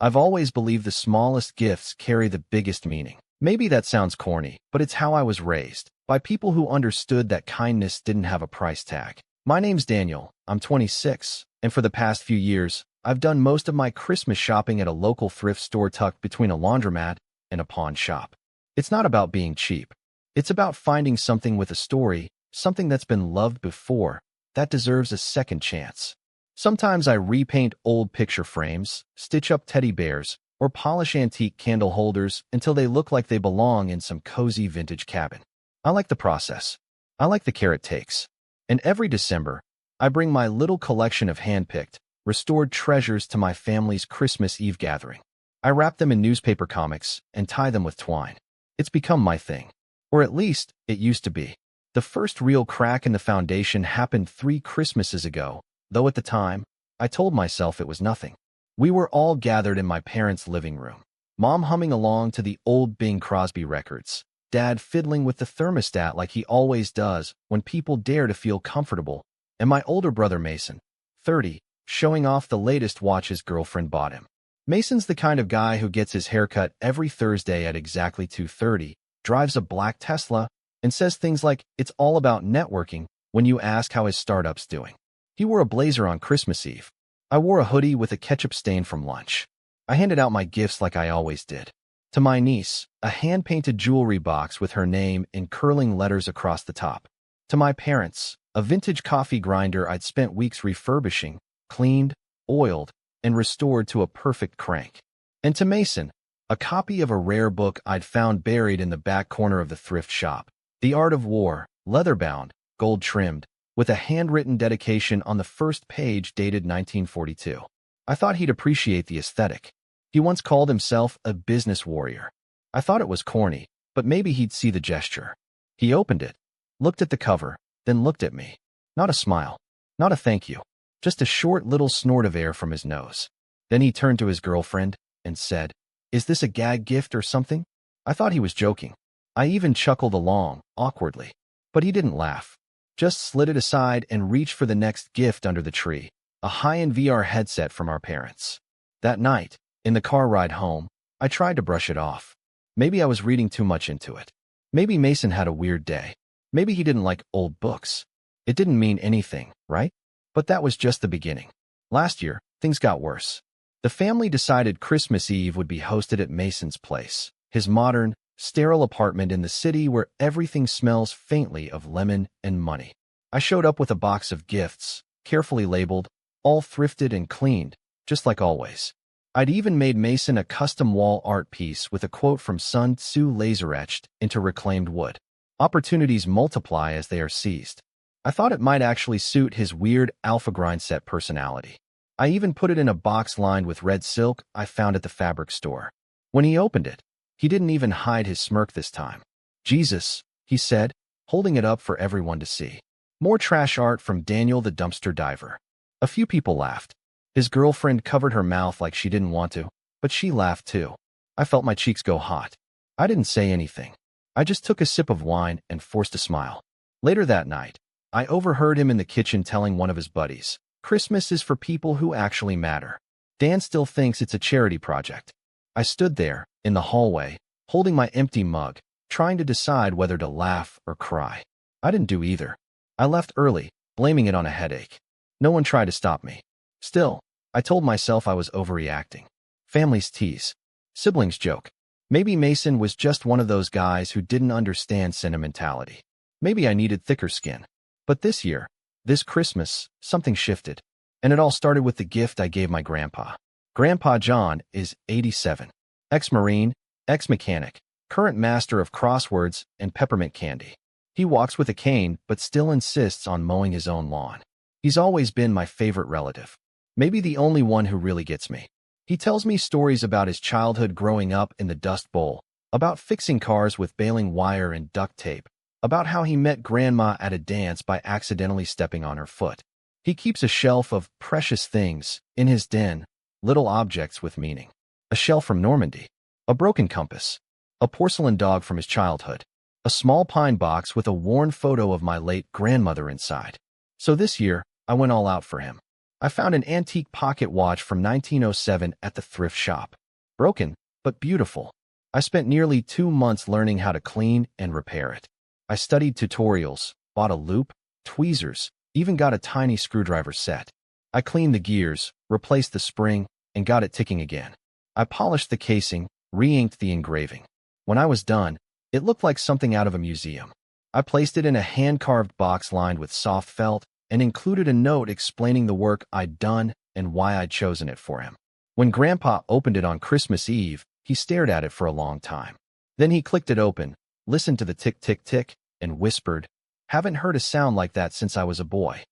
I've always believed the smallest gifts carry the biggest meaning. Maybe that sounds corny, but it's how I was raised, by people who understood that kindness didn't have a price tag. My name's Daniel, I'm 26, and for the past few years, I've done most of my Christmas shopping at a local thrift store tucked between a laundromat and a pawn shop. It's not about being cheap. It's about finding something with a story, something that's been loved before, that deserves a second chance. Sometimes I repaint old picture frames, stitch up teddy bears, or polish antique candle holders until they look like they belong in some cozy vintage cabin. I like the process. I like the care it takes. And every December, I bring my little collection of hand-picked, restored treasures to my family's Christmas Eve gathering. I wrap them in newspaper comics and tie them with twine. It's become my thing. Or at least, it used to be. The first real crack in the foundation happened 3 Christmases ago, though at the time, I told myself it was nothing. We were all gathered in my parents' living room. Mom humming along to the old Bing Crosby records. Dad fiddling with the thermostat like he always does when people dare to feel comfortable. And my older brother Mason, 30, showing off the latest watch his girlfriend bought him. Mason's the kind of guy who gets his haircut every Thursday at exactly 2:30, drives a black Tesla, and says things like, "It's all about networking," when you ask how his startup's doing. He wore a blazer on Christmas Eve. I wore a hoodie with a ketchup stain from lunch. I handed out my gifts like I always did. To my niece, a hand-painted jewelry box with her name in curling letters across the top. To my parents, a vintage coffee grinder I'd spent weeks refurbishing, cleaned, oiled, and restored to a perfect crank. And to Mason, a copy of a rare book I'd found buried in the back corner of the thrift shop. The Art of War, leather-bound, gold-trimmed, with a handwritten dedication on the first page dated 1942. I thought he'd appreciate the aesthetic. He once called himself a business warrior. I thought it was corny, but maybe he'd see the gesture. He opened it, looked at the cover, then looked at me. Not a smile, not a thank you, just a short little snort of air from his nose. Then he turned to his girlfriend and said, "Is this a gag gift or something?" I thought he was joking. I even chuckled along, awkwardly. But he didn't laugh. Just slid it aside and reached for the next gift under the tree, a high-end VR headset from our parents. That night, in the car ride home, I tried to brush it off. Maybe I was reading too much into it. Maybe Mason had a weird day. Maybe he didn't like old books. It didn't mean anything, right? But that was just the beginning. Last year, things got worse. The family decided Christmas Eve would be hosted at Mason's place, his modern, sterile apartment in the city where everything smells faintly of lemon and money. I showed up with a box of gifts, carefully labeled, all thrifted and cleaned, just like always. I'd even made Mason a custom wall art piece with a quote from Sun Tzu laser-etched into reclaimed wood. Opportunities multiply as they are seized. I thought it might actually suit his weird alpha grind set personality. I even put it in a box lined with red silk I found at the fabric store. When he opened it, he didn't even hide his smirk this time. "Jesus," he said, holding it up for everyone to see. More trash art from Daniel the dumpster diver. A few people laughed. His girlfriend covered her mouth like she didn't want to, but she laughed too. I felt my cheeks go hot. I didn't say anything. I just took a sip of wine and forced a smile. Later that night, I overheard him in the kitchen telling one of his buddies, "Christmas is for people who actually matter. Dan still thinks it's a charity project." I stood there, in the hallway, holding my empty mug, trying to decide whether to laugh or cry. I didn't do either. I left early, blaming it on a headache. No one tried to stop me. Still, I told myself I was overreacting. Families tease. Siblings joke. Maybe Mason was just one of those guys who didn't understand sentimentality. Maybe I needed thicker skin. But this year, this Christmas, something shifted. And it all started with the gift I gave my grandpa. Grandpa John is 87. Ex-Marine, ex-mechanic, current master of crosswords and peppermint candy. He walks with a cane but still insists on mowing his own lawn. He's always been my favorite relative. Maybe the only one who really gets me. He tells me stories about his childhood growing up in the Dust Bowl, about fixing cars with baling wire and duct tape, about how he met Grandma at a dance by accidentally stepping on her foot. He keeps a shelf of precious things in his den, little objects with meaning. A shell from Normandy, a broken compass, a porcelain dog from his childhood, a small pine box with a worn photo of my late grandmother inside. So this year, I went all out for him. I found an antique pocket watch from 1907 at the thrift shop. Broken, but beautiful. I spent nearly 2 months learning how to clean and repair it. I studied tutorials, bought a loop, tweezers, even got a tiny screwdriver set. I cleaned the gears, replaced the spring, and got it ticking again. I polished the casing, re-inked the engraving. When I was done, it looked like something out of a museum. I placed it in a hand-carved box lined with soft felt and included a note explaining the work I'd done and why I'd chosen it for him. When Grandpa opened it on Christmas Eve, he stared at it for a long time. Then he clicked it open, listened to the tick-tick-tick, and whispered, "Haven't heard a sound like that since I was a boy."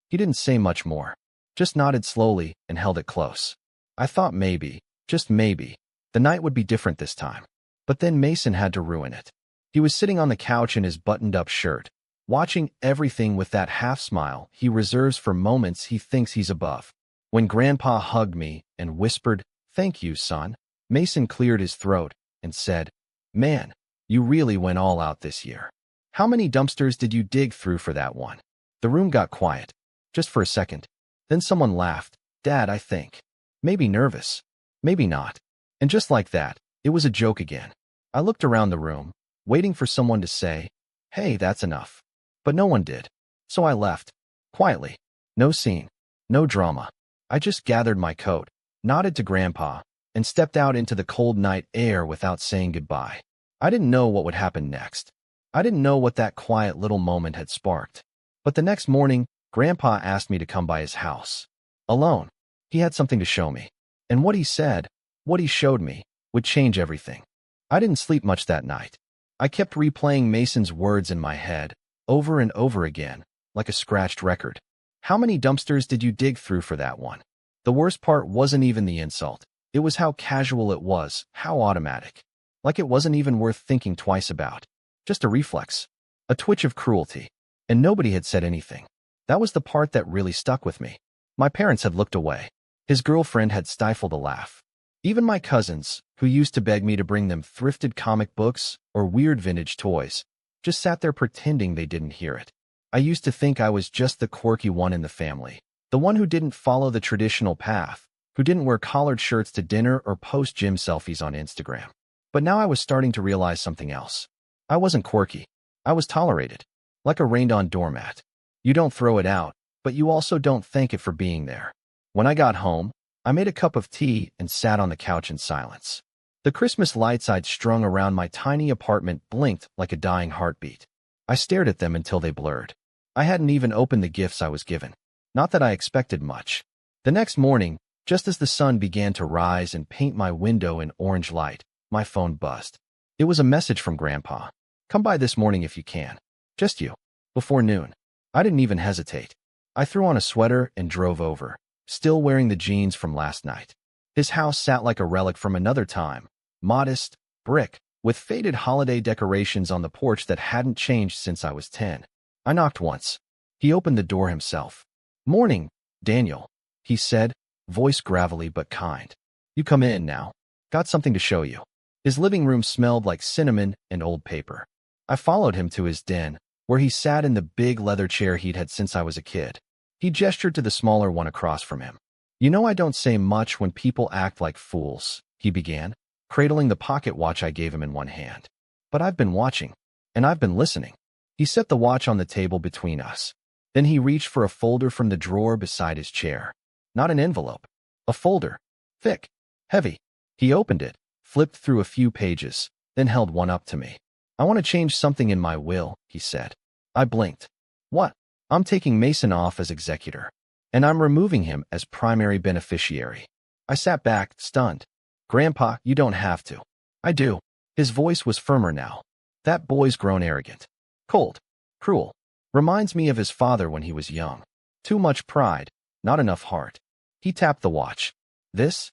He didn't say much more, just nodded slowly and held it close. I thought maybe, just maybe, the night would be different this time. But then Mason had to ruin it. He was sitting on the couch in his buttoned-up shirt, watching everything with that half-smile he reserves for moments he thinks he's above. When Grandpa hugged me and whispered, "Thank you, son," Mason cleared his throat and said, "Man, you really went all out this year. How many dumpsters did you dig through for that one?" The room got quiet, just for a second. Then someone laughed. "Dad, I think." Maybe nervous, maybe not. And just like that, it was a joke again. I looked around the room, waiting for someone to say, "Hey, that's enough." But no one did. So I left, quietly. No scene, no drama. I just gathered my coat, nodded to Grandpa, and stepped out into the cold night air without saying goodbye. I didn't know what would happen next. I didn't know what that quiet little moment had sparked. But the next morning, Grandpa asked me to come by his house. Alone. He had something to show me. And what he said, what he showed me, would change everything. I didn't sleep much that night. I kept replaying Mason's words in my head, over and over again, like a scratched record. How many dumpsters did you dig through for that one? The worst part wasn't even the insult. It was how casual it was, how automatic. Like it wasn't even worth thinking twice about. Just a reflex. A twitch of cruelty. And nobody had said anything. That was the part that really stuck with me. My parents had looked away. His girlfriend had stifled a laugh. Even my cousins, who used to beg me to bring them thrifted comic books or weird vintage toys, just sat there pretending they didn't hear it. I used to think I was just the quirky one in the family, the one who didn't follow the traditional path, who didn't wear collared shirts to dinner or post gym selfies on Instagram. But now I was starting to realize something else. I wasn't quirky. I was tolerated, like a rained-on doormat. You don't throw it out, but you also don't thank it for being there. When I got home, I made a cup of tea and sat on the couch in silence. The Christmas lights I'd strung around my tiny apartment blinked like a dying heartbeat. I stared at them until they blurred. I hadn't even opened the gifts I was given. Not that I expected much. The next morning, just as the sun began to rise and paint my window in orange light, my phone buzzed. It was a message from Grandpa. "Come by this morning if you can. Just you." Before noon. I didn't even hesitate. I threw on a sweater and drove over, still wearing the jeans from last night. His house sat like a relic from another time, modest, brick, with faded holiday decorations on the porch that hadn't changed since I was 10. I knocked once. He opened the door himself. "Morning, Daniel," he said, voice gravelly but kind. "You come in now. Got something to show you." His living room smelled like cinnamon and old paper. I followed him to his den, where he sat in the big leather chair he'd had since I was a kid. He gestured to the smaller one across from him. "You know I don't say much when people act like fools," he began, cradling the pocket watch I gave him in one hand. "But I've been watching, and I've been listening." He set the watch on the table between us. Then he reached for a folder from the drawer beside his chair. Not an envelope. A folder. Thick. Heavy. He opened it, flipped through a few pages, then held one up to me. "I want to change something in my will," he said. I blinked. "What?" "I'm taking Mason off as executor, and I'm removing him as primary beneficiary." I sat back, stunned. "Grandpa, you don't have to." "I do." His voice was firmer now. "That boy's grown arrogant. Cold. Cruel. Reminds me of his father when he was young. Too much pride, not enough heart." He tapped the watch. This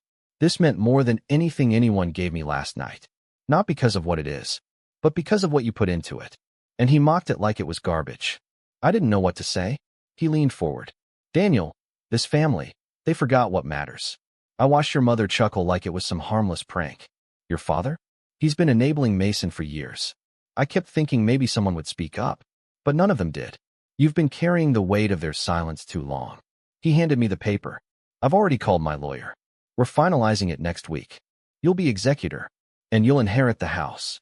meant more than anything anyone gave me last night. Not because of what it is, but because of what you put into it." And he mocked it like it was garbage. I didn't know what to say. He leaned forward. "Daniel, this family, they forgot what matters." I watched your mother chuckle like it was some harmless prank. "Your father? He's been enabling Mason for years." I kept thinking maybe someone would speak up, but none of them did. "You've been carrying the weight of their silence too long." He handed me the paper. I've already called my lawyer. We're finalizing it next week. You'll be executor, and you'll inherit the house.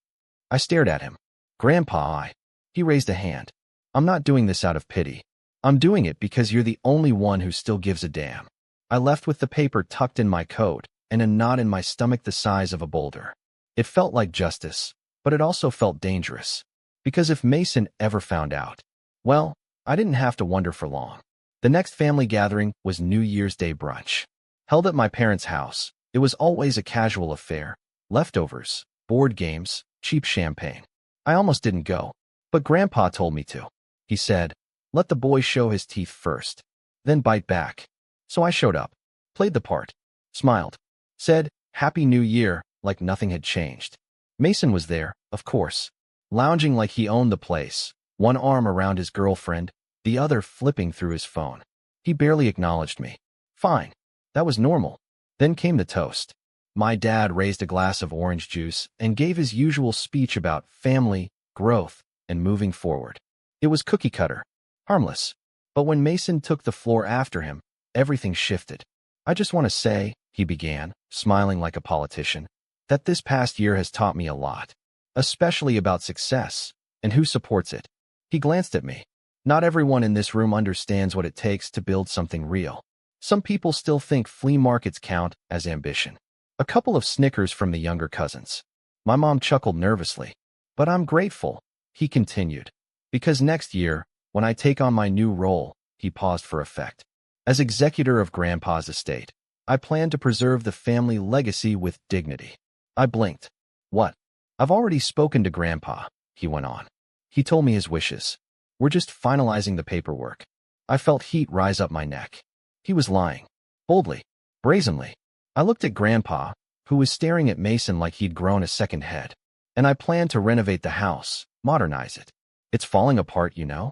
I stared at him. Grandpa, He raised a hand. I'm not doing this out of pity. I'm doing it because you're the only one who still gives a damn. I left with the paper tucked in my coat and a knot in my stomach the size of a boulder. It felt like justice, but it also felt dangerous. Because if Mason ever found out, well, I didn't have to wonder for long. The next family gathering was New Year's Day brunch. Held at my parents' house, it was always a casual affair. Leftovers, board games, cheap champagne. I almost didn't go, but Grandpa told me to. He said, let the boy show his teeth first, then bite back. So I showed up, played the part, smiled, said, Happy New Year, like nothing had changed. Mason was there, of course, lounging like he owned the place, one arm around his girlfriend, the other flipping through his phone. He barely acknowledged me. Fine. That was normal. Then came the toast. My dad raised a glass of orange juice and gave his usual speech about family, growth, and moving forward. It was cookie cutter, harmless. But when Mason took the floor after him, everything shifted. I just want to say, he began, smiling like a politician, that this past year has taught me a lot, especially about success and who supports it. He glanced at me. Not everyone in this room understands what it takes to build something real. Some people still think flea markets count as ambition. A couple of snickers from the younger cousins. My mom chuckled nervously. But I'm grateful, he continued, because next year, when I take on my new role, he paused for effect. As executor of Grandpa's estate, I plan to preserve the family legacy with dignity. I blinked. What? I've already spoken to Grandpa, he went on. He told me his wishes. We're just finalizing the paperwork. I felt heat rise up my neck. He was lying. Boldly. Brazenly. I looked at Grandpa, who was staring at Mason like he'd grown a second head. And I planned to renovate the house, modernize it. It's falling apart, you know?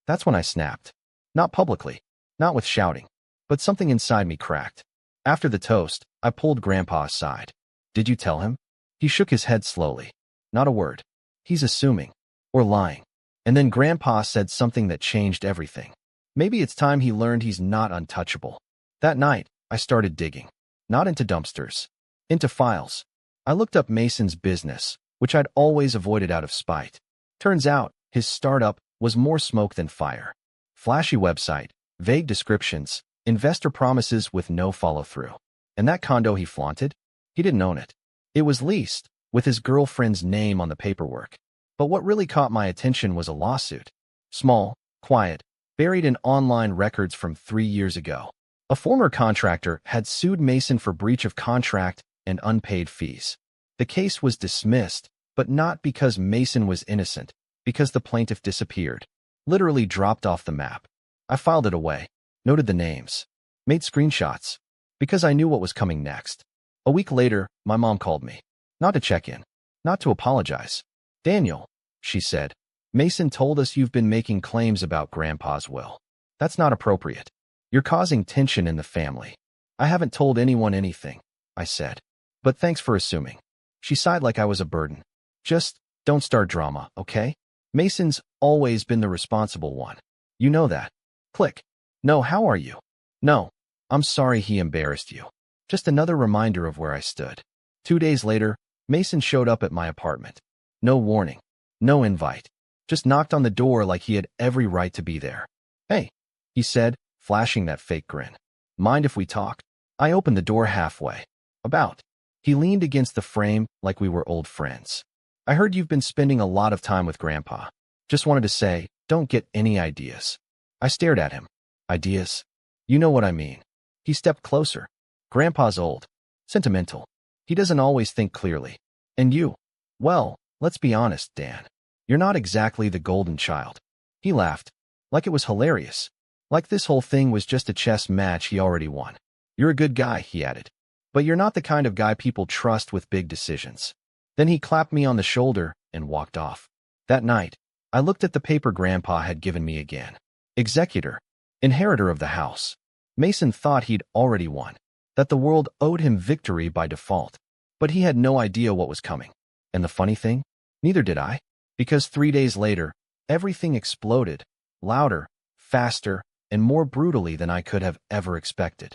That's when I snapped. Not publicly. Not with shouting. But something inside me cracked. After the toast, I pulled Grandpa aside. Did you tell him? He shook his head slowly. Not a word. He's assuming. Or lying. And then Grandpa said something that changed everything. Maybe it's time he learned he's not untouchable. That night, I started digging. Not into dumpsters. Into files. I looked up Mason's business, which I'd always avoided out of spite. Turns out, his startup was more smoke than fire. Flashy website, vague descriptions, investor promises with no follow-through. And that condo he flaunted? He didn't own it. It was leased, with his girlfriend's name on the paperwork. But what really caught my attention was a lawsuit. Small, quiet, buried in online records from 3 years ago. A former contractor had sued Mason for breach of contract and unpaid fees. The case was dismissed, but not because Mason was innocent, because the plaintiff disappeared. Literally dropped off the map. I filed it away, noted the names, made screenshots, because I knew what was coming next. A week later, my mom called me. Not to check in, not to apologize. Daniel, she said, Mason told us you've been making claims about Grandpa's will. That's not appropriate. You're causing tension in the family. I haven't told anyone anything, I said. But thanks for assuming. She sighed like I was a burden. Just don't start drama, okay? Mason's always been the responsible one. You know that. Click. No, how are you? No, I'm sorry he embarrassed you. Just another reminder of where I stood. 2 days later, Mason showed up at my apartment. No warning. No invite. Just knocked on the door like he had every right to be there. Hey, he said, flashing that fake grin. Mind if we talk? I opened the door halfway. About. He leaned against the frame like we were old friends. I heard you've been spending a lot of time with Grandpa. Just wanted to say, don't get any ideas. I stared at him. Ideas? You know what I mean. He stepped closer. Grandpa's old. Sentimental. He doesn't always think clearly. And you? Well, let's be honest, Dan. You're not exactly the golden child. He laughed. Like it was hilarious. Like this whole thing was just a chess match he already won. You're a good guy, he added. But you're not the kind of guy people trust with big decisions. Then he clapped me on the shoulder and walked off. That night, I looked at the paper Grandpa had given me again. Executor. Inheritor of the house. Mason thought he'd already won. That the world owed him victory by default. But he had no idea what was coming. And the funny thing? Neither did I. Because 3 days later, everything exploded. Louder, faster, and more brutally than I could have ever expected.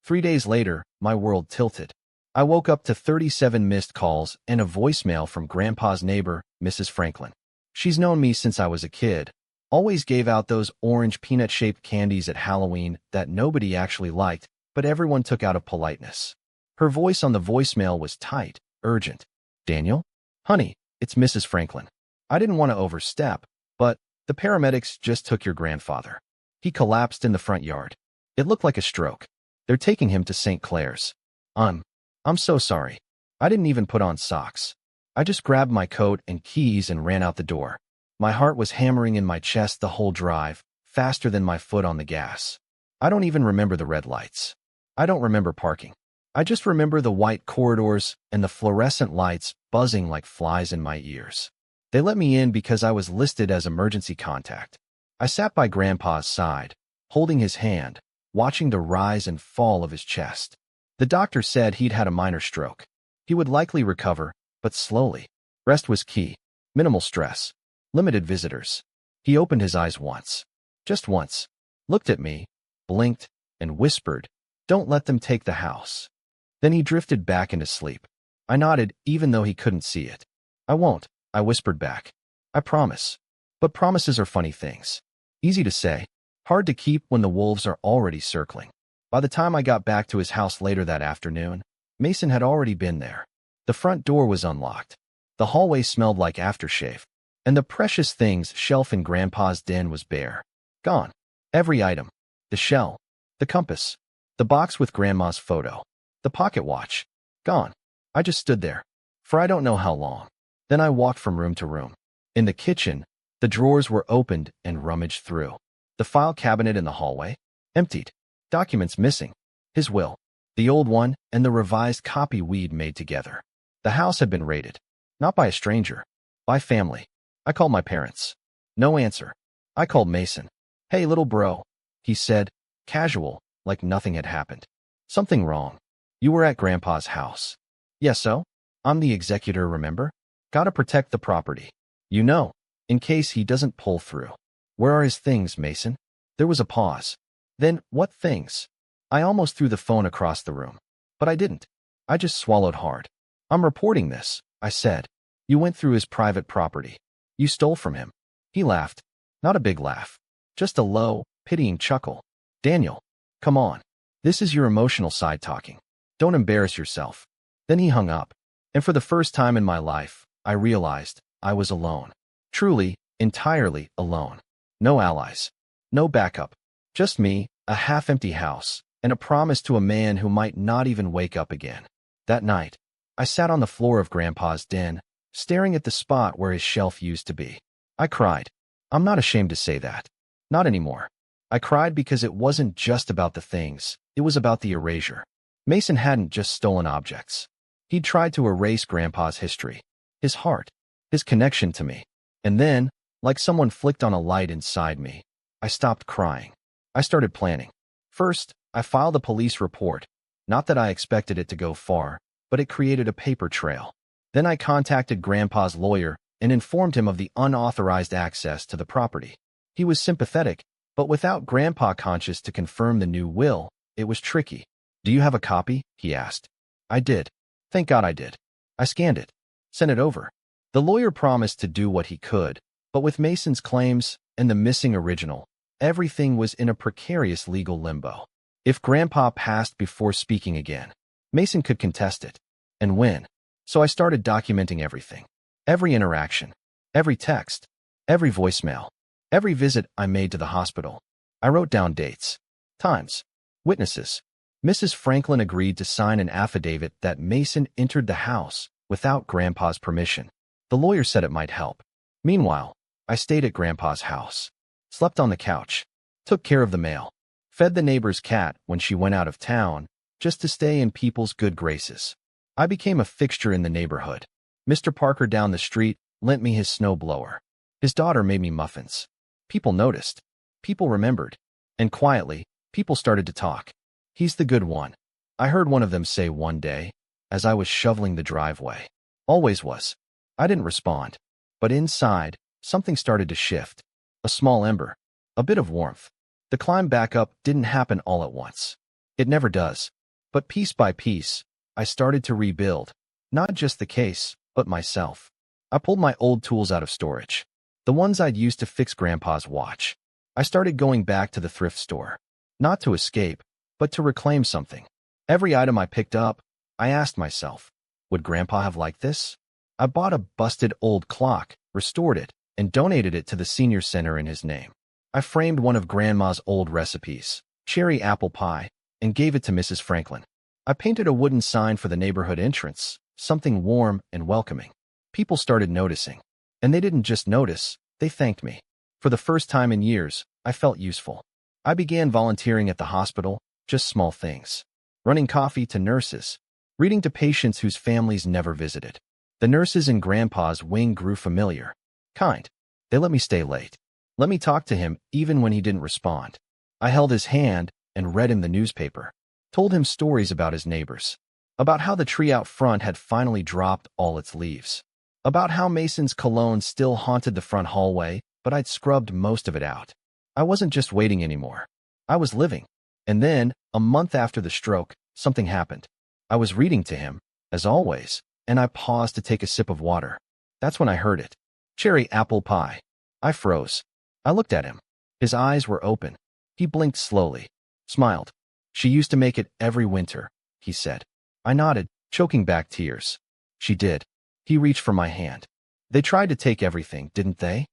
3 days later, my world tilted. I woke up to 37 missed calls and a voicemail from Grandpa's neighbor, Mrs. Franklin. She's known me since I was a kid. Always gave out those orange peanut-shaped candies at Halloween that nobody actually liked, but everyone took out of politeness. Her voice on the voicemail was tight, urgent. "Daniel? Honey, it's Mrs. Franklin. I didn't want to overstep, but the paramedics just took your grandfather. He collapsed in the front yard. It looked like a stroke. They're taking him to St. Clair's. I'm so sorry. I didn't even put on socks. I just grabbed my coat and keys and ran out the door. My heart was hammering in my chest the whole drive, faster than my foot on the gas. I don't even remember the red lights. I don't remember parking. I just remember the white corridors and the fluorescent lights buzzing like flies in my ears. They let me in because I was listed as emergency contact. I sat by Grandpa's side, holding his hand, watching the rise and fall of his chest. The doctor said he'd had a minor stroke. He would likely recover, but slowly. Rest was key. Minimal stress. Limited visitors. He opened his eyes once. Just once. Looked at me, blinked, and whispered, "Don't let them take the house." Then he drifted back into sleep. I nodded, even though he couldn't see it. "I won't," I whispered back. "I promise." But promises are funny things. Easy to say, hard to keep when the wolves are already circling. By the time I got back to his house later that afternoon, Mason had already been there. The front door was unlocked. The hallway smelled like aftershave. And the precious things shelf in Grandpa's den was bare. Gone. Every item. The shell. The compass. The box with Grandma's photo. The pocket watch. Gone. I just stood there. For I don't know how long. Then I walked from room to room. In the kitchen, the drawers were opened and rummaged through. The file cabinet in the hallway. Emptied. Documents missing. His will. The old one and the revised copy we'd made together. The house had been raided. Not by a stranger. By family. I called my parents. No answer. I called Mason. "Hey, little bro," he said, casual, like nothing had happened. "Something wrong. You were at Grandpa's house." "Yeah, so? I'm the executor, remember? Gotta protect the property. You know, in case he doesn't pull through." "Where are his things, Mason?" There was a pause. "Then, what things?" I almost threw the phone across the room. But I didn't. I just swallowed hard. "I'm reporting this," I said. "You went through his private property. You stole from him." He laughed. Not a big laugh. Just a low, pitying chuckle. "Daniel, come on. This is your emotional side talking. Don't embarrass yourself." Then he hung up. And for the first time in my life, I realized I was alone. Truly, entirely alone. No allies. No backup. Just me, a half-empty house, and a promise to a man who might not even wake up again. That night, I sat on the floor of Grandpa's den, staring at the spot where his shelf used to be. I cried. I'm not ashamed to say that. Not anymore. I cried because it wasn't just about the things, it was about the erasure. Mason hadn't just stolen objects. He'd tried to erase Grandpa's history, his heart, his connection to me. And then, like someone flicked on a light inside me, I stopped crying. I started planning. First, I filed a police report. Not that I expected it to go far, but it created a paper trail. Then I contacted Grandpa's lawyer and informed him of the unauthorized access to the property. He was sympathetic, but without Grandpa conscious to confirm the new will, it was tricky. "Do you have a copy?" he asked. I did. Thank God I did. I scanned it. Sent it over. The lawyer promised to do what he could, but with Mason's claims and the missing original, everything was in a precarious legal limbo. If Grandpa passed before speaking again, Mason could contest it. And win. So I started documenting everything. Every interaction. Every text. Every voicemail. Every visit I made to the hospital. I wrote down dates. Times. Witnesses. Mrs. Franklin agreed to sign an affidavit that Mason entered the house without Grandpa's permission. The lawyer said it might help. Meanwhile, I stayed at Grandpa's house. Slept on the couch. Took care of the mail. Fed the neighbor's cat when she went out of town, just to stay in people's good graces. I became a fixture in the neighborhood. Mr. Parker down the street lent me his snowblower. His daughter made me muffins. People noticed. People remembered. And quietly, people started to talk. "He's the good one," I heard one of them say one day, as I was shoveling the driveway. Always was. I didn't respond. But inside, something started to shift. A small ember. A bit of warmth. The climb back up didn't happen all at once. It never does. But piece by piece, I started to rebuild. Not just the case, but myself. I pulled my old tools out of storage. The ones I'd used to fix Grandpa's watch. I started going back to the thrift store. Not to escape, but to reclaim something. Every item I picked up, I asked myself, would Grandpa have liked this? I bought a busted old clock, restored it, and donated it to the senior center in his name. I framed one of Grandma's old recipes, cherry apple pie, and gave it to Mrs. Franklin. I painted a wooden sign for the neighborhood entrance, something warm and welcoming. People started noticing. And they didn't just notice, they thanked me. For the first time in years, I felt useful. I began volunteering at the hospital, just small things. Running coffee to nurses, reading to patients whose families never visited. The nurses in Grandpa's wing grew familiar, kind. They let me stay late. Let me talk to him even when he didn't respond. I held his hand and read him the newspaper. Told him stories about his neighbors. About how the tree out front had finally dropped all its leaves. About how Mason's cologne still haunted the front hallway, but I'd scrubbed most of it out. I wasn't just waiting anymore. I was living. And then, a month after the stroke, something happened. I was reading to him, as always, and I paused to take a sip of water. That's when I heard it. Cherry apple pie. I froze. I looked at him. His eyes were open. He blinked slowly. Smiled. She used to make it every winter, he said. I nodded, choking back tears. She did. He reached for my hand. They tried to take everything, didn't they?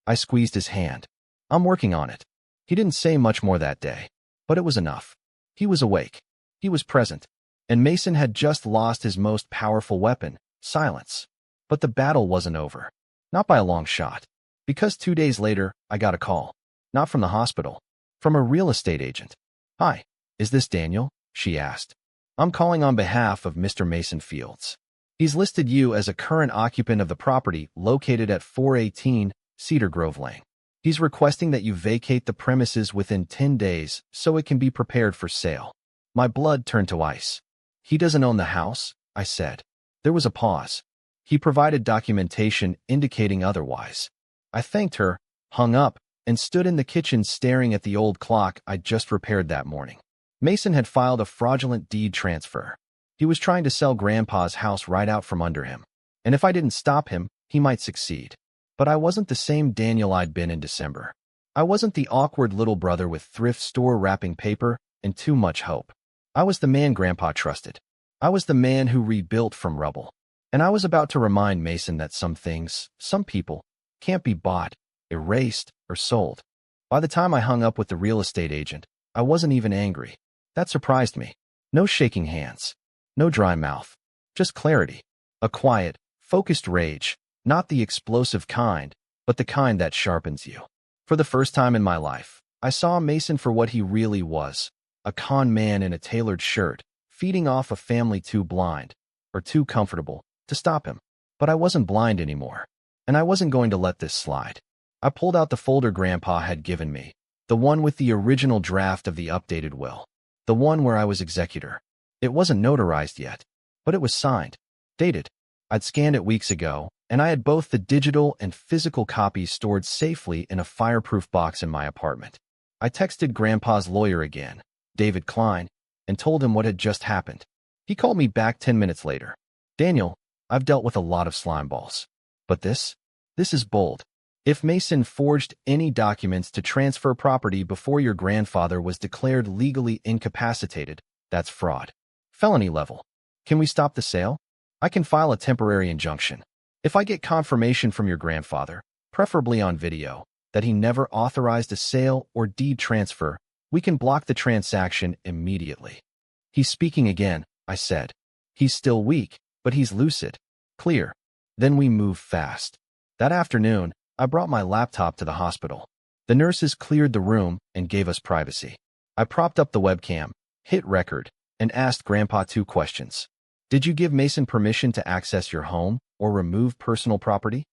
I squeezed his hand. I'm working on it. He didn't say much more that day, but it was enough. He was awake. He was present. And Mason had just lost his most powerful weapon, silence. But the battle wasn't over. Not by a long shot. Because 2 days later, I got a call. Not from the hospital. From a real estate agent. Hi, is this Daniel? She asked. I'm calling on behalf of Mr. Mason Fields. He's listed you as a current occupant of the property located at 418 Cedar Grove Lane. He's requesting that you vacate the premises within 10 days so it can be prepared for sale. My blood turned to ice. He doesn't own the house, I said. There was a pause. He provided documentation indicating otherwise. I thanked her, hung up, and stood in the kitchen staring at the old clock I'd just repaired that morning. Mason had filed a fraudulent deed transfer. He was trying to sell Grandpa's house right out from under him. And if I didn't stop him, he might succeed. But I wasn't the same Daniel I'd been in December. I wasn't the awkward little brother with thrift store wrapping paper and too much hope. I was the man Grandpa trusted. I was the man who rebuilt from rubble. And I was about to remind Mason that some things, some people, can't be bought, erased, or sold. By the time I hung up with the real estate agent, I wasn't even angry. That surprised me. No shaking hands. No dry mouth. Just clarity. A quiet, focused rage. Not the explosive kind, but the kind that sharpens you. For the first time in my life, I saw Mason for what he really was. A con man in a tailored shirt, feeding off a family too blind, or too comfortable, to stop him. But I wasn't blind anymore. And I wasn't going to let this slide. I pulled out the folder Grandpa had given me. The one with the original draft of the updated will. The one where I was executor. It wasn't notarized yet, but it was signed. Dated. I'd scanned it weeks ago, and I had both the digital and physical copies stored safely in a fireproof box in my apartment. I texted Grandpa's lawyer again, David Klein, and told him what had just happened. He called me back 10 minutes later. Daniel, I've dealt with a lot of slime balls. But this is bold. If Mason forged any documents to transfer property before your grandfather was declared legally incapacitated, that's fraud. Felony level. Can we stop the sale? I can file a temporary injunction. If I get confirmation from your grandfather, preferably on video, that he never authorized a sale or deed transfer, we can block the transaction immediately. He's speaking again, I said. He's still weak, but he's lucid. Clear. Then we move fast. That afternoon, I brought my laptop to the hospital. The nurses cleared the room and gave us privacy. I propped up the webcam, hit record, and asked Grandpa 2 questions. Did you give Mason permission to access your home or remove personal property?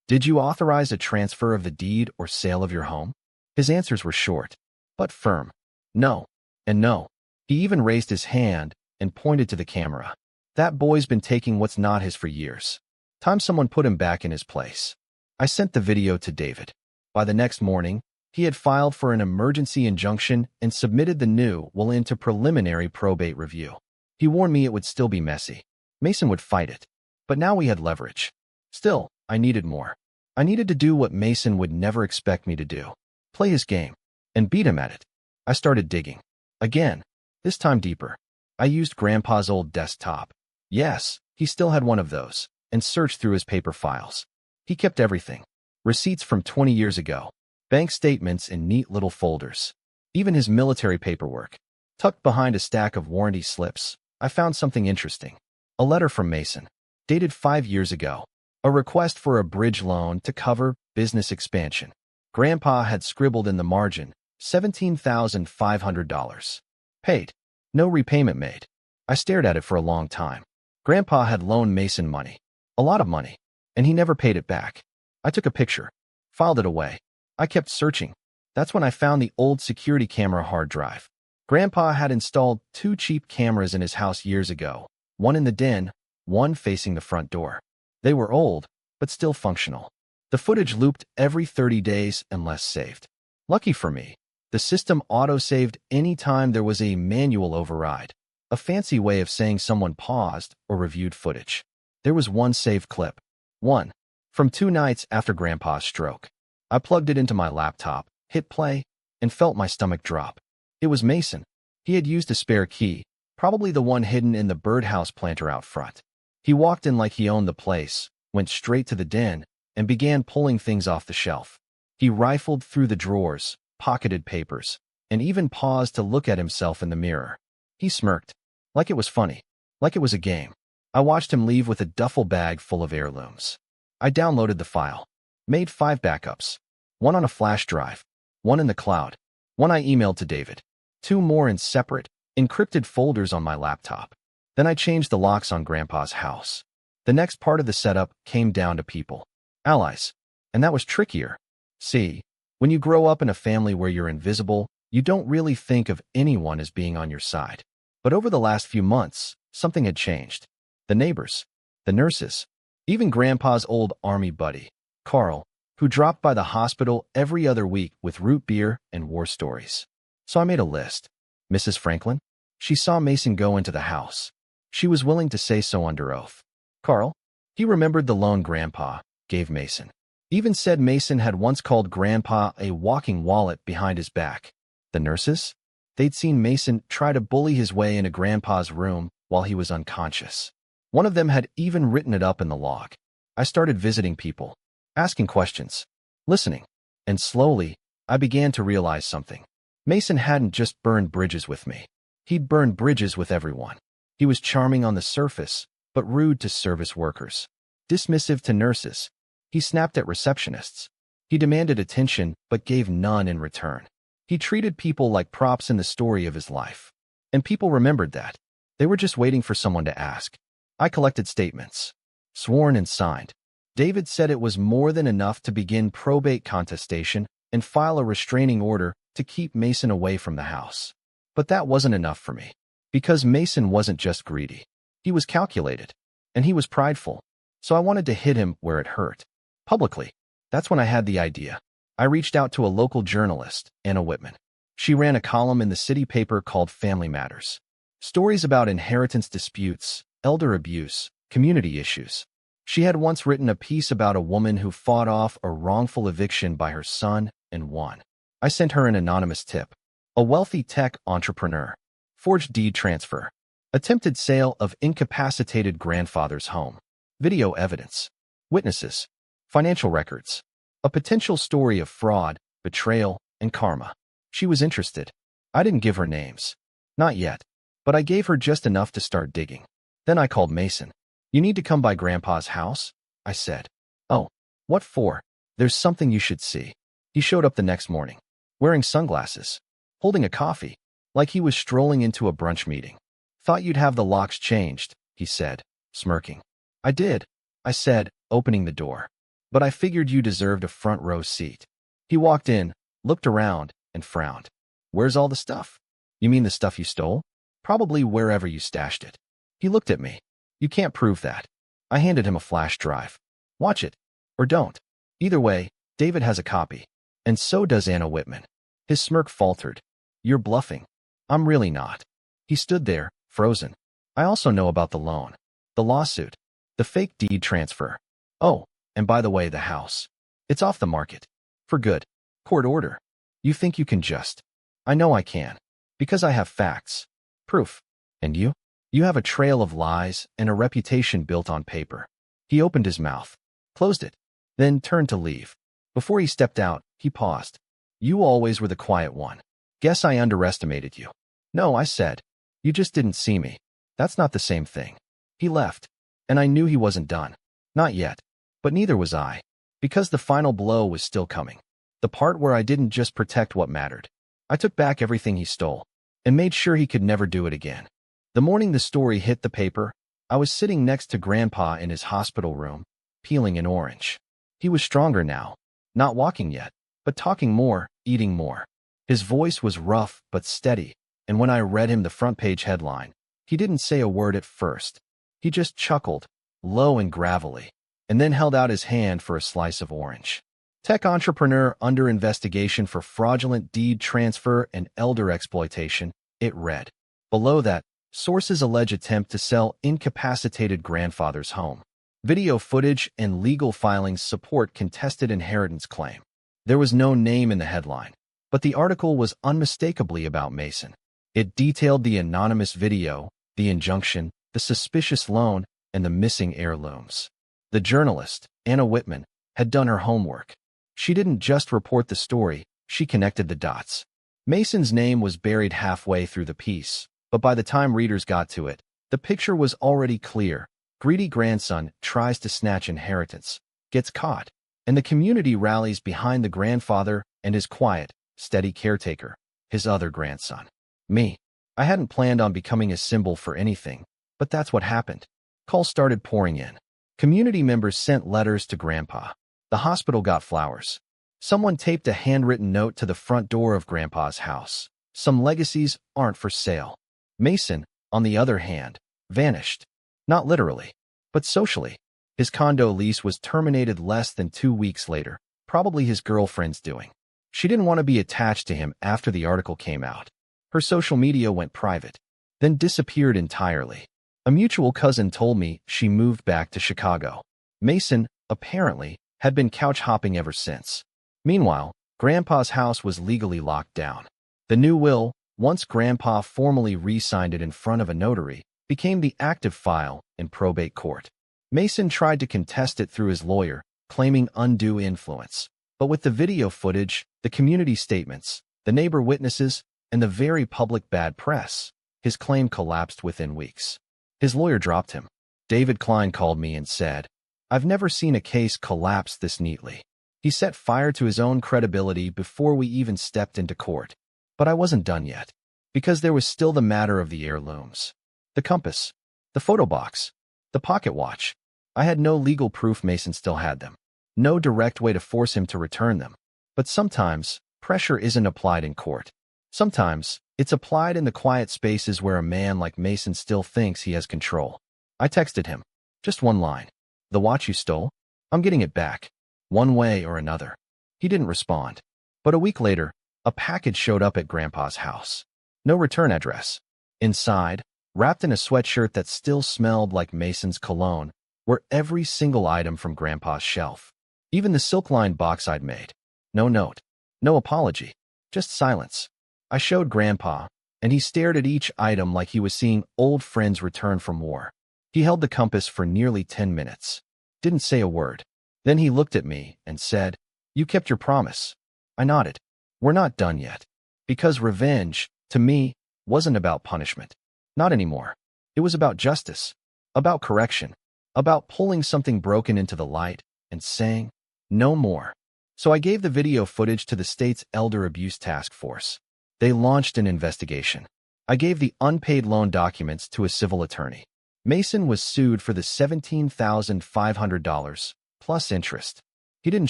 Did you authorize a transfer of the deed or sale of your home? His answers were short, but firm. No, and no. He even raised his hand and pointed to the camera. That boy's been taking what's not his for years. Time someone put him back in his place. I sent the video to David. By the next morning, He had filed for an emergency injunction and submitted the new will into preliminary probate review. He warned me it would still be messy. Mason would fight it. But now we had leverage. Still, I needed more. I needed to do what Mason would never expect me to do. Play his game. And beat him at it. I started digging. Again. This time deeper. I used Grandpa's old desktop. Yes, he still had one of those. And searched through his paper files. He kept everything. Receipts from 20 years ago. Bank statements in neat little folders. Even his military paperwork. Tucked behind a stack of warranty slips, I found something interesting. A letter from Mason. Dated 5 years ago. A request for a bridge loan to cover business expansion. Grandpa had scribbled in the margin, $17,500. Paid. No repayment made. I stared at it for a long time. Grandpa had loaned Mason money. A lot of money. And he never paid it back. I took a picture. Filed it away. I kept searching. That's when I found the old security camera hard drive. Grandpa had installed 2 cheap cameras in his house years ago. One in the den, one facing the front door. They were old, but still functional. The footage looped every 30 days unless saved. Lucky for me, the system auto-saved any time there was a manual override, a fancy way of saying someone paused or reviewed footage. There was one saved clip. One. From 2 nights after Grandpa's stroke. I plugged it into my laptop, hit play, and felt my stomach drop. It was Mason. He had used a spare key, probably the one hidden in the birdhouse planter out front. He walked in like he owned the place, went straight to the den, and began pulling things off the shelf. He rifled through the drawers, pocketed papers, and even paused to look at himself in the mirror. He smirked, like it was funny, like it was a game. I watched him leave with a duffel bag full of heirlooms. I downloaded the file, made 5 backups, one on a flash drive, one in the cloud, one I emailed to David, 2 more in separate, encrypted folders on my laptop. Then I changed the locks on Grandpa's house. The next part of the setup came down to people. Allies. And that was trickier. See, when you grow up in a family where you're invisible, you don't really think of anyone as being on your side. But over the last few months, something had changed. The neighbors, the nurses, even Grandpa's old army buddy, Carl, who dropped by the hospital every other week with root beer and war stories. So I made a list. Mrs. Franklin? She saw Mason go into the house. She was willing to say so under oath. Carl? He remembered the loan Grandpa gave Mason. Even said Mason had once called Grandpa a walking wallet behind his back. The nurses? They'd seen Mason try to bully his way into Grandpa's room while he was unconscious. One of them had even written it up in the log. I started visiting people, asking questions, listening, and slowly, I began to realize something. Mason hadn't just burned bridges with me. He'd burned bridges with everyone. He was charming on the surface, but rude to service workers, dismissive to nurses. He snapped at receptionists. He demanded attention, but gave none in return. He treated people like props in the story of his life. And people remembered that. They were just waiting for someone to ask. I collected statements, sworn and signed. David said it was more than enough to begin probate contestation and file a restraining order to keep Mason away from the house. But that wasn't enough for me. Because Mason wasn't just greedy. He was calculated. And he was prideful. So I wanted to hit him where it hurt. Publicly. That's when I had the idea. I reached out to a local journalist, Anna Whitman. She ran a column in the city paper called Family Matters. Stories about inheritance disputes, elder abuse, community issues. She had once written a piece about a woman who fought off a wrongful eviction by her son and won. I sent her an anonymous tip. A wealthy tech entrepreneur. Forged deed transfer. Attempted sale of incapacitated grandfather's home. Video evidence. Witnesses. Financial records. A potential story of fraud, betrayal, and karma. She was interested. I didn't give her names. Not yet. But I gave her just enough to start digging. Then I called Mason. You need to come by Grandpa's house, I said. Oh, what for? There's something you should see. He showed up the next morning, wearing sunglasses, holding a coffee, like he was strolling into a brunch meeting. Thought you'd have the locks changed, he said, smirking. I did, I said, opening the door. But I figured you deserved a front row seat. He walked in, looked around, and frowned. Where's all the stuff? You mean the stuff you stole? Probably wherever you stashed it. He looked at me. You can't prove that. I handed him a flash drive. Watch it. Or don't. Either way, David has a copy. And so does Anna Whitman. His smirk faltered. You're bluffing. I'm really not. He stood there, frozen. I also know about the loan, the lawsuit, the fake deed transfer. Oh, and by the way, the house. It's off the market. For good. Court order. You think you can just... I know I can. Because I have facts. Proof. And you? You have a trail of lies and a reputation built on paper. He opened his mouth, closed it, then turned to leave. Before he stepped out, he paused. You always were the quiet one. Guess I underestimated you. No, I said. You just didn't see me. That's not the same thing. He left, and I knew he wasn't done. Not yet. But neither was I. Because the final blow was still coming. The part where I didn't just protect what mattered. I took back everything he stole, and made sure he could never do it again. The morning the story hit the paper, I was sitting next to Grandpa in his hospital room, peeling an orange. He was stronger now, not walking yet, but talking more, eating more. His voice was rough but steady, and when I read him the front page headline, he didn't say a word at first. He just chuckled, low and gravelly, and then held out his hand for a slice of orange. Tech entrepreneur under investigation for fraudulent deed transfer and elder exploitation, it read. Below that, sources allege attempt to sell incapacitated grandfather's home. Video footage and legal filings support contested inheritance claim. There was no name in the headline, but the article was unmistakably about Mason. It detailed the anonymous video, the injunction, the suspicious loan, and the missing heirlooms. The journalist, Anna Whitman, had done her homework. She didn't just report the story, she connected the dots. Mason's name was buried halfway through the piece, but by the time readers got to it, the picture was already clear. Greedy grandson tries to snatch inheritance, gets caught, and the community rallies behind the grandfather and his quiet, steady caretaker, his other grandson. Me. I hadn't planned on becoming a symbol for anything, but that's what happened. Calls started pouring in. Community members sent letters to Grandpa. The hospital got flowers. Someone taped a handwritten note to the front door of Grandpa's house. Some legacies aren't for sale. Mason, on the other hand, vanished. Not literally, but socially. His condo lease was terminated less than 2 weeks later, probably his girlfriend's doing. She didn't want to be attached to him after the article came out. Her social media went private, then disappeared entirely. A mutual cousin told me she moved back to Chicago. Mason, apparently, had been couch hopping ever since. Meanwhile, Grandpa's house was legally locked down. The new will, once Grandpa formally re-signed it in front of a notary, became the active file in probate court. Mason tried to contest it through his lawyer, claiming undue influence. But with the video footage, the community statements, the neighbor witnesses, and the very public bad press, his claim collapsed within weeks. His lawyer dropped him. David Klein called me and said, I've never seen a case collapse this neatly. He set fire to his own credibility before we even stepped into court. But I wasn't done yet, because there was still the matter of the heirlooms. The compass, the photo box, the pocket watch. I had no legal proof Mason still had them. No direct way to force him to return them. But sometimes, pressure isn't applied in court. Sometimes, it's applied in the quiet spaces where a man like Mason still thinks he has control. I texted him. Just one line. The watch you stole? I'm getting it back. One way or another. He didn't respond. But a week later, a package showed up at Grandpa's house. No return address. Inside, wrapped in a sweatshirt that still smelled like Mason's cologne, were every single item from Grandpa's shelf. Even the silk-lined box I'd made. No note. No apology. Just silence. I showed Grandpa, and he stared at each item like he was seeing old friends return from war. He held the compass for nearly 10 minutes. Didn't say a word. Then he looked at me and said, You kept your promise. I nodded. We're not done yet. Because revenge, to me, wasn't about punishment. Not anymore. It was about justice. About correction. About pulling something broken into the light and saying, no more. So I gave the video footage to the state's Elder Abuse Task Force. They launched an investigation. I gave the unpaid loan documents to a civil attorney. Mason was sued for the $17,500 plus interest. He didn't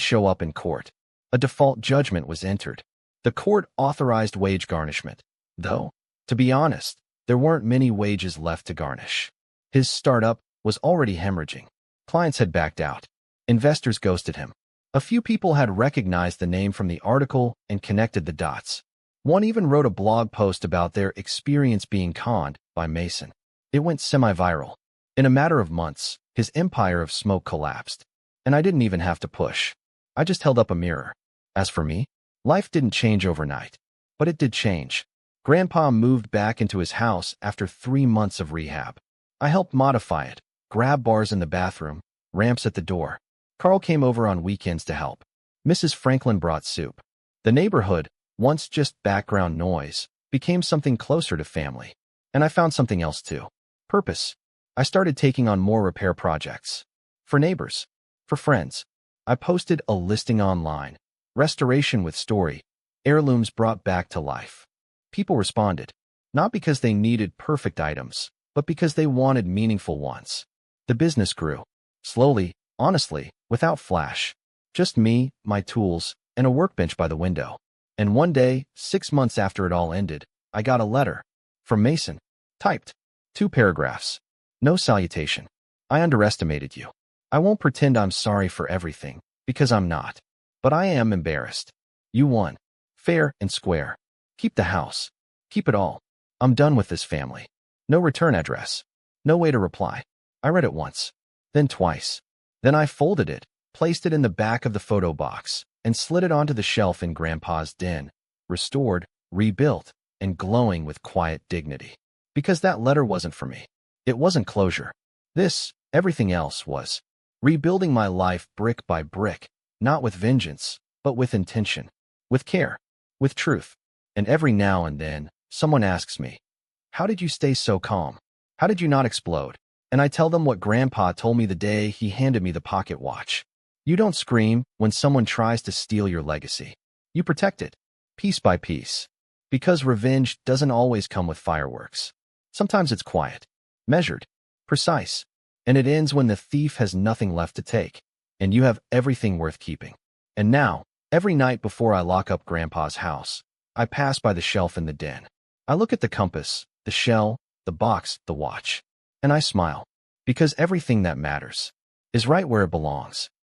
show up in court. A default judgment was entered. The court authorized wage garnishment, though, to be honest, there weren't many wages left to garnish. His startup was already hemorrhaging. Clients had backed out. Investors ghosted him. A few people had recognized the name from the article and connected the dots. One even wrote a blog post about their experience being conned by Mason. It went semi-viral. In a matter of months, his empire of smoke collapsed. And I didn't even have to push. I just held up a mirror. As for me, life didn't change overnight. But it did change. Grandpa moved back into his house after 3 months of rehab. I helped modify it. Grab bars in the bathroom, ramps at the door. Carl came over on weekends to help. Mrs. Franklin brought soup. The neighborhood, once just background noise, became something closer to family. And I found something else too. Purpose. I started taking on more repair projects. For neighbors. For friends. I posted a listing online. Restoration with story. Heirlooms brought back to life. People responded. Not because they needed perfect items, but because they wanted meaningful ones. The business grew. Slowly, honestly, without flash. Just me, my tools, and a workbench by the window. And one day, 6 months after it all ended, I got a letter. From Mason. Typed. 2 paragraphs. No salutation. I underestimated you. I won't pretend I'm sorry for everything, because I'm not. But I am embarrassed. You won. Fair and square. Keep the house. Keep it all. I'm done with this family. No return address. No way to reply. I read it once. Then twice. Then I folded it, placed it in the back of the photo box, and slid it onto the shelf in Grandpa's den, restored, rebuilt, and glowing with quiet dignity. Because that letter wasn't for me. It wasn't closure. This, everything else, was rebuilding my life brick by brick, not with vengeance, but with intention, with care, with truth. And every now and then, someone asks me, how did you stay so calm? How did you not explode? And I tell them what Grandpa told me the day he handed me the pocket watch. You don't scream when someone tries to steal your legacy. You protect it, piece by piece. Because revenge doesn't always come with fireworks. Sometimes it's quiet, measured, precise, and it ends when the thief has nothing left to take, and you have everything worth keeping. And now, every night before I lock up Grandpa's house, I pass by the shelf in the den. I look at the compass, the shell, the box, the watch, and I smile, because everything that matters is right where it belongs.